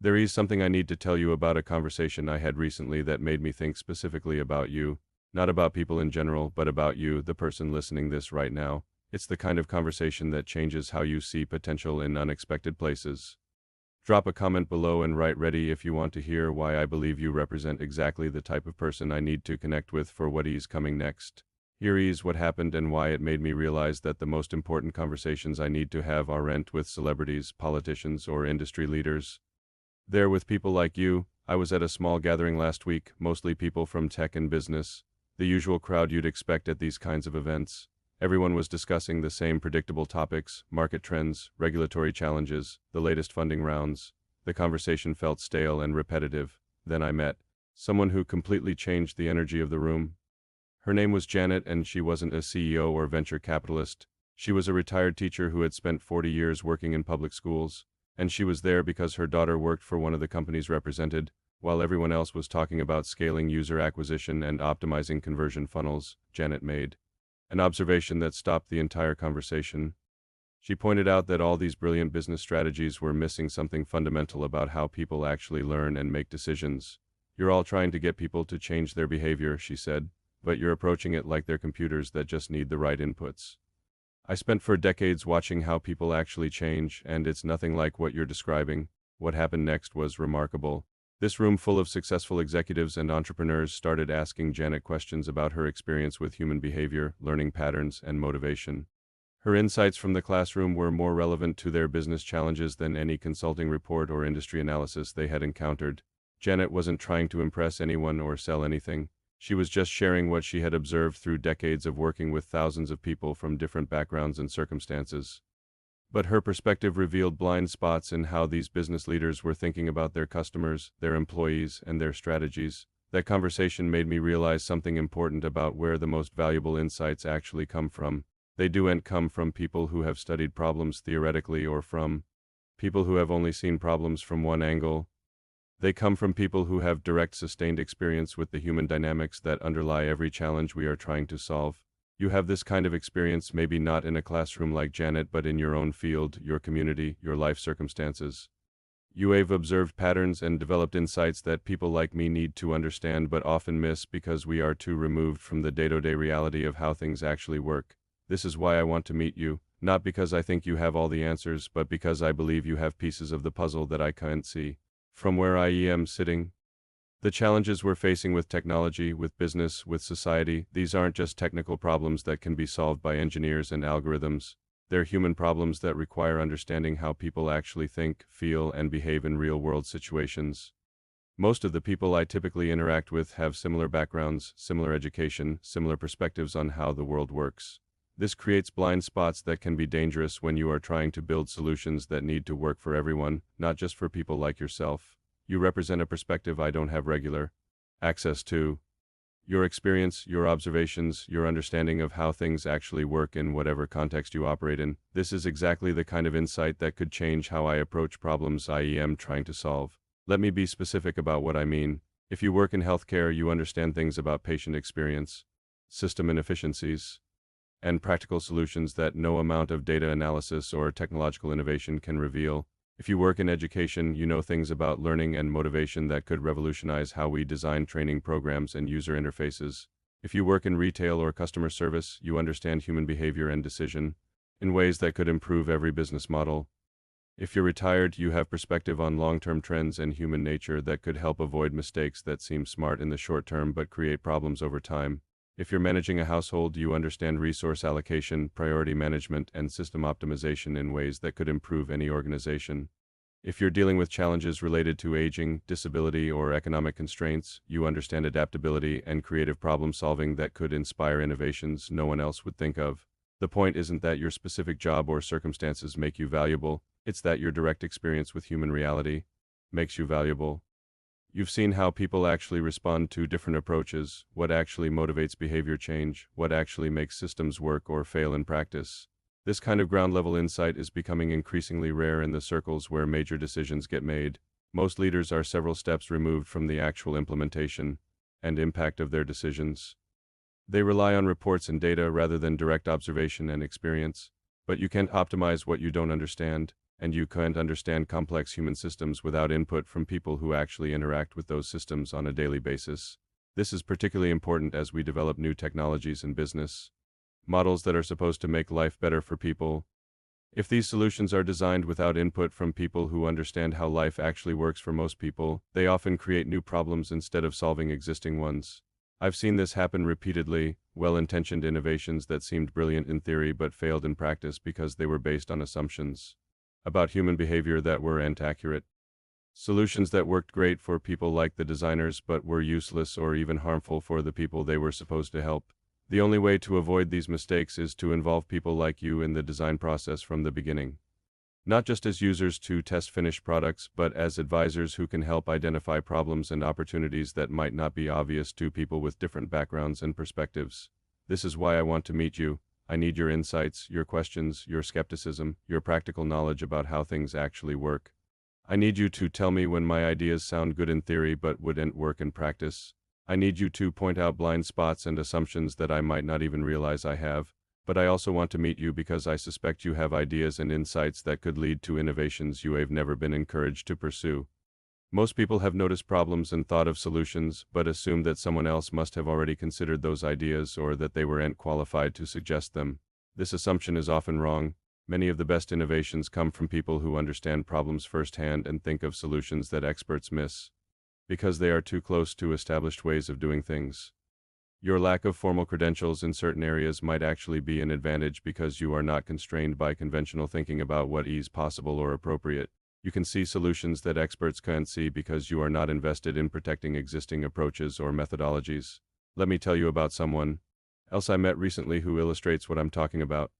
There is something I need to tell you about a conversation I had recently that made me think specifically about you. Not about people in general, but about you, the person listening this right now. It's the kind of conversation that changes how you see potential in unexpected places. Drop a comment below and write ready if you want to hear why I believe you represent exactly the type of person I need to connect with for what is coming next. Here is what happened and why it made me realize that the most important conversations I need to have aren't with celebrities, politicians, or industry leaders. They're with people like you. I was at a small gathering last week, mostly people from tech and business, the usual crowd you'd expect at these kinds of events. Everyone was discussing the same predictable topics: market trends, regulatory challenges, the latest funding rounds. The conversation felt stale and repetitive. Then I met someone who completely changed the energy of the room. Her name was Janet, and she wasn't a CEO or venture capitalist. She was a retired teacher who had spent 40 years working in public schools, and she was there because her daughter worked for one of the companies represented, while everyone else was talking about scaling user acquisition and optimizing conversion funnels. Janet made an observation that stopped the entire conversation. She pointed out that all these brilliant business strategies were missing something fundamental about how people actually learn and make decisions. You're all trying to get people to change their behavior, she said, but you're approaching it like they're computers that just need the right inputs. I spent for decades watching how people actually change, and it's nothing like what you're describing. What happened next was remarkable. This room full of successful executives and entrepreneurs started asking Janet questions about her experience with human behavior, learning patterns, and motivation. Her insights from the classroom were more relevant to their business challenges than any consulting report or industry analysis they had encountered. Janet wasn't trying to impress anyone or sell anything. She was just sharing what she had observed through decades of working with thousands of people from different backgrounds and circumstances. But her perspective revealed blind spots in how these business leaders were thinking about their customers, their employees, and their strategies. That conversation made me realize something important about where the most valuable insights actually come from. They don't come from people who have studied problems theoretically or from people who have only seen problems from one angle. They come from people who have direct, sustained experience with the human dynamics that underlie every challenge we are trying to solve. You have this kind of experience, maybe not in a classroom like Janet, but in your own field, your community, your life circumstances. You have observed patterns and developed insights that people like me need to understand but often miss because we are too removed from the day-to-day reality of how things actually work. This is why I want to meet you, not because I think you have all the answers, but because I believe you have pieces of the puzzle that I can't see. From where I am sitting, the challenges we're facing with technology, with business, with society, these aren't just technical problems that can be solved by engineers and algorithms. They're human problems that require understanding how people actually think, feel, and behave in real-world situations. Most of the people I typically interact with have similar backgrounds, similar education, similar perspectives on how the world works. This creates blind spots that can be dangerous when you are trying to build solutions that need to work for everyone, not just for people like yourself. You represent a perspective I don't have regular access to. Your experience, your observations, your understanding of how things actually work in whatever context you operate in. This is exactly the kind of insight that could change how I approach problems I am trying to solve. Let me be specific about what I mean. If you work in healthcare, you understand things about patient experience, system inefficiencies, and practical solutions that no amount of data analysis or technological innovation can reveal. If you work in education, you know things about learning and motivation that could revolutionize how we design training programs and user interfaces. If you work in retail or customer service, you understand human behavior and decision in ways that could improve every business model. If you're retired, you have perspective on long-term trends and human nature that could help avoid mistakes that seem smart in the short term but create problems over time. If you're managing a household, you understand resource allocation, priority management, and system optimization in ways that could improve any organization. If you're dealing with challenges related to aging, disability, or economic constraints, you understand adaptability and creative problem solving that could inspire innovations no one else would think of. The point isn't that your specific job or circumstances make you valuable, it's that your direct experience with human reality makes you valuable. You've seen how people actually respond to different approaches, what actually motivates behavior change, what actually makes systems work or fail in practice. This kind of ground-level insight is becoming increasingly rare in the circles where major decisions get made. Most leaders are several steps removed from the actual implementation and impact of their decisions. They rely on reports and data rather than direct observation and experience. But you can't optimize what you don't understand. and you can't understand complex human systems without input from people who actually interact with those systems on a daily basis. This is particularly important as we develop new technologies in business, models that are supposed to make life better for people. If these solutions are designed without input from people who understand how life actually works for most people, they often create new problems instead of solving existing ones. I've seen this happen repeatedly, well-intentioned innovations that seemed brilliant in theory but failed in practice because they were based on assumptions about human behavior that weren't accurate. Solutions that worked great for people like the designers but were useless or even harmful for the people they were supposed to help. The only way to avoid these mistakes is to involve people like you in the design process from the beginning. Not just as users to test finished products, but as advisors who can help identify problems and opportunities that might not be obvious to people with different backgrounds and perspectives. This is why I want to meet you. I need your insights, your questions, your skepticism, your practical knowledge about how things actually work. I need you to tell me when my ideas sound good in theory but wouldn't work in practice. I need you to point out blind spots and assumptions that I might not even realize I have. But I also want to meet you because I suspect you have ideas and insights that could lead to innovations you have never been encouraged to pursue. Most people have noticed problems and thought of solutions, but assume that someone else must have already considered those ideas or that they weren't qualified to suggest them. This assumption is often wrong. Many of the best innovations come from people who understand problems firsthand and think of solutions that experts miss, because they are too close to established ways of doing things. Your lack of formal credentials in certain areas might actually be an advantage because you are not constrained by conventional thinking about what is possible or appropriate. You can see solutions that experts can't see because you are not invested in protecting existing approaches or methodologies. Let me tell you about someone else I met recently who illustrates what I'm talking about.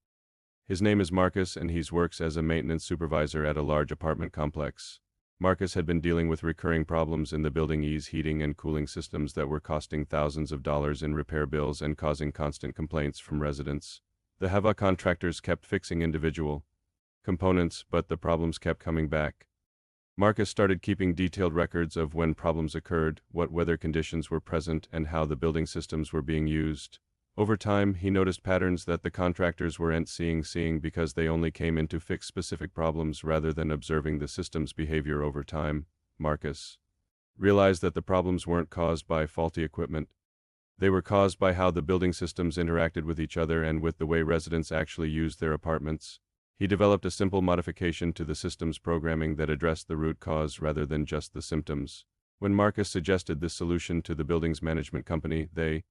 His name is Marcus and he works as a maintenance supervisor at a large apartment complex. Marcus had been dealing with recurring problems in the building's heating and cooling systems that were costing thousands of dollars in repair bills and causing constant complaints from residents. The HVAC contractors kept fixing individual components, but the problems kept coming back. Marcus started keeping detailed records of when problems occurred, what weather conditions were present, and how the building systems were being used. Over time, he noticed patterns that the contractors weren't seeing because they only came in to fix specific problems rather than observing the system's behavior over time. Marcus realized that the problems weren't caused by faulty equipment. They were caused by how the building systems interacted with each other and with the way residents actually used their apartments. He developed a simple modification to the system's programming that addressed the root cause rather than just the symptoms. When Marcus suggested this solution to the building's management company, they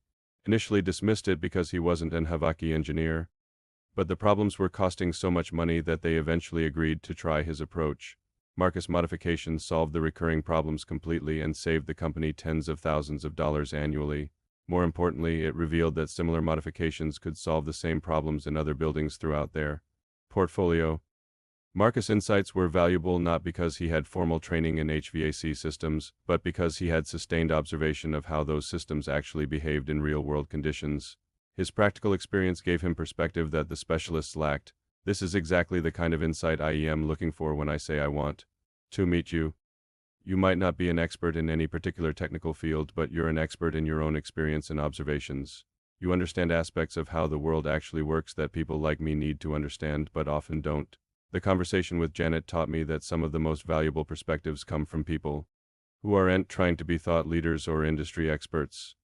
initially dismissed it because he wasn't an HVAC engineer, but the problems were costing so much money that they eventually agreed to try his approach. Marcus' modifications solved the recurring problems completely and saved the company tens of thousands of dollars annually. More importantly, it revealed that similar modifications could solve the same problems in other buildings throughout their portfolio. Marcus' insights were valuable not because he had formal training in HVAC systems, but because he had sustained observation of how those systems actually behaved in real-world conditions. His practical experience gave him perspective that the specialists lacked. This is exactly the kind of insight I am looking for when I say I want to meet you. You might not be an expert in any particular technical field, but you're an expert in your own experience and observations. You understand aspects of how the world actually works that people like me need to understand but often don't. The conversation with Janet taught me that some of the most valuable perspectives come from people who aren't trying to be thought leaders or industry experts.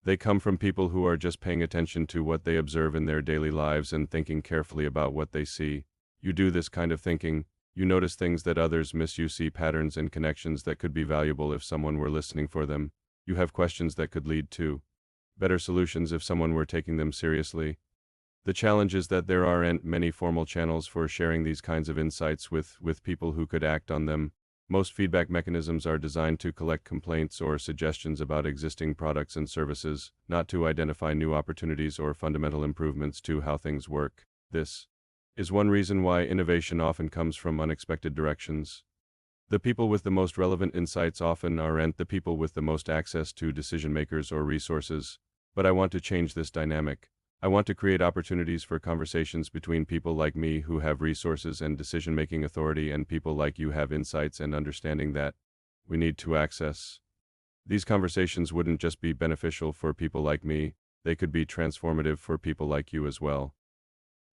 They come from people who are just paying attention to what they observe in their daily lives and thinking carefully about what they see. You do this kind of thinking, you notice things that others miss, you see patterns and connections that could be valuable if someone were listening for them. You have questions that could lead to better solutions if someone were taking them seriously. The challenge is that there aren't many formal channels for sharing these kinds of insights with people who could act on them. Most feedback mechanisms are designed to collect complaints or suggestions about existing products and services, not to identify new opportunities or fundamental improvements to how things work. This is one reason why innovation often comes from unexpected directions. The people with the most relevant insights often aren't the people with the most access to decision makers or resources. But I want to change this dynamic. I want to create opportunities for conversations between people like me who have resources and decision-making authority and people like you have insights and understanding that we need to access. These conversations wouldn't just be beneficial for people like me, they could be transformative for people like you as well.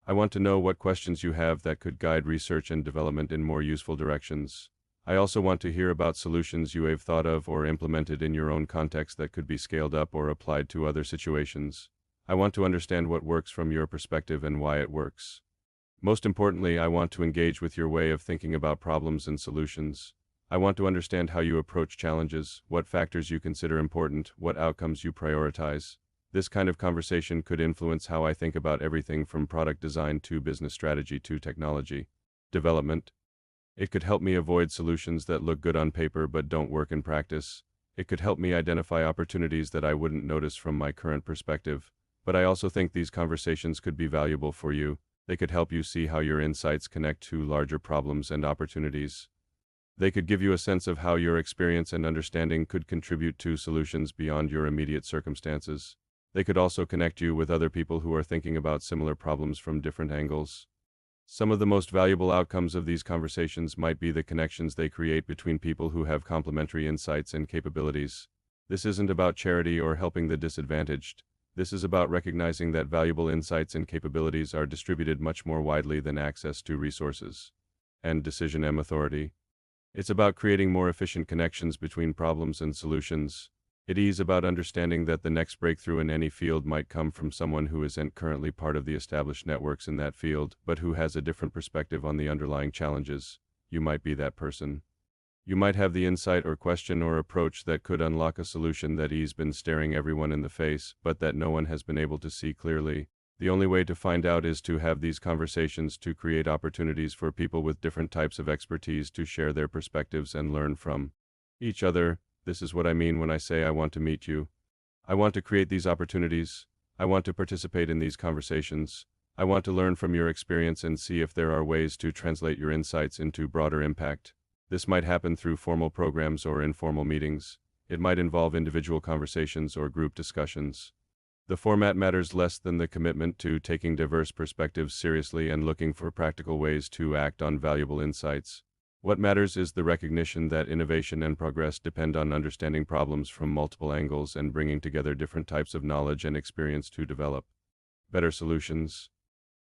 I want to know what questions you have that could guide research and development in more useful directions. I also want to hear about solutions you have thought of or implemented in your own context that could be scaled up or applied to other situations. I want to understand what works from your perspective and why it works. Most importantly, I want to engage with your way of thinking about problems and solutions. I want to understand how you approach challenges, what factors you consider important, what outcomes you prioritize. This kind of conversation could influence how I think about everything from product design to business strategy to technology development. It could help me avoid solutions that look good on paper but don't work in practice. It could help me identify opportunities that I wouldn't notice from my current perspective. But I also think these conversations could be valuable for you. They could help you see how your insights connect to larger problems and opportunities. They could give you a sense of how your experience and understanding could contribute to solutions beyond your immediate circumstances. They could also connect you with other people who are thinking about similar problems from different angles. Some of the most valuable outcomes of these conversations might be the connections they create between people who have complementary insights and capabilities. This isn't about charity or helping the disadvantaged. This is about recognizing that valuable insights and capabilities are distributed much more widely than access to resources and decision authority. It's about creating more efficient connections between problems and solutions. It is about understanding that the next breakthrough in any field might come from someone who isn't currently part of the established networks in that field, but who has a different perspective on the underlying challenges. You might be that person. You might have the insight or question or approach that could unlock a solution that has been staring everyone in the face, but that no one has been able to see clearly. The only way to find out is to have these conversations, to create opportunities for people with different types of expertise to share their perspectives and learn from each other. This is what I mean when I say I want to meet you. I want to create these opportunities. I want to participate in these conversations. I want to learn from your experience and see if there are ways to translate your insights into broader impact. This might happen through formal programs or informal meetings. It might involve individual conversations or group discussions. The format matters less than the commitment to taking diverse perspectives seriously and looking for practical ways to act on valuable insights. What matters is the recognition that innovation and progress depend on understanding problems from multiple angles and bringing together different types of knowledge and experience to develop better solutions.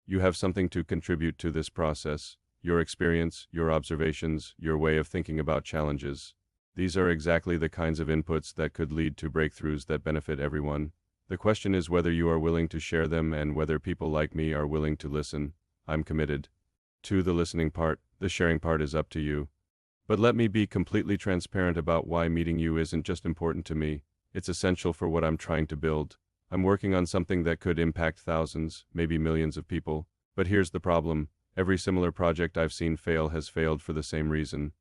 You have something to contribute to this process: your experience, your observations, your way of thinking about challenges. These are exactly the kinds of inputs that could lead to breakthroughs that benefit everyone. The question is whether you are willing to share them and whether people like me are willing to listen. I'm committed to the listening part. The sharing part is up to you. But let me be completely transparent about why meeting you isn't just important to me. It's essential for what I'm trying to build. I'm working on something that could impact thousands, maybe millions of people. But here's the problem. Every similar project I've seen fail has failed for the same reason.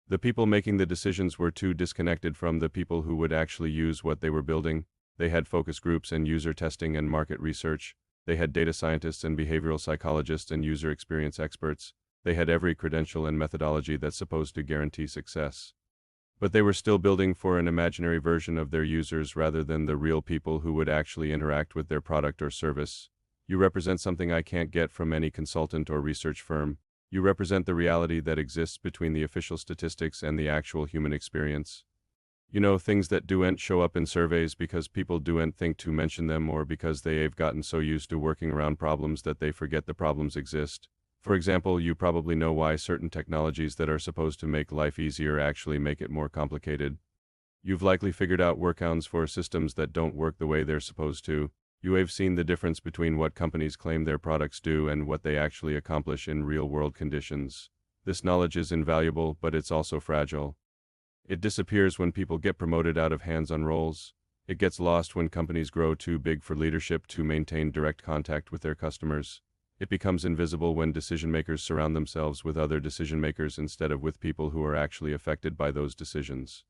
The people making the decisions were too disconnected from the people who would actually use what they were building. They had focus groups and user testing and market research. They had data scientists and behavioral psychologists and user experience experts. They had every credential and methodology that's supposed to guarantee success. But they were still building for an imaginary version of their users rather than the real people who would actually interact with their product or service. You represent something I can't get from any consultant or research firm. You represent the reality that exists between the official statistics and the actual human experience. You know, things that don't show up in surveys because people don't think to mention them, or because they've gotten so used to working around problems that they forget the problems exist. For example, you probably know why certain technologies that are supposed to make life easier actually make it more complicated. You've likely figured out workarounds for systems that don't work the way they're supposed to. You have seen the difference between what companies claim their products do and what they actually accomplish in real-world conditions. This knowledge is invaluable, but it's also fragile. It disappears when people get promoted out of hands-on roles. It gets lost when companies grow too big for leadership to maintain direct contact with their customers. It becomes invisible when decision-makers surround themselves with other decision-makers instead of with people who are actually affected by those decisions.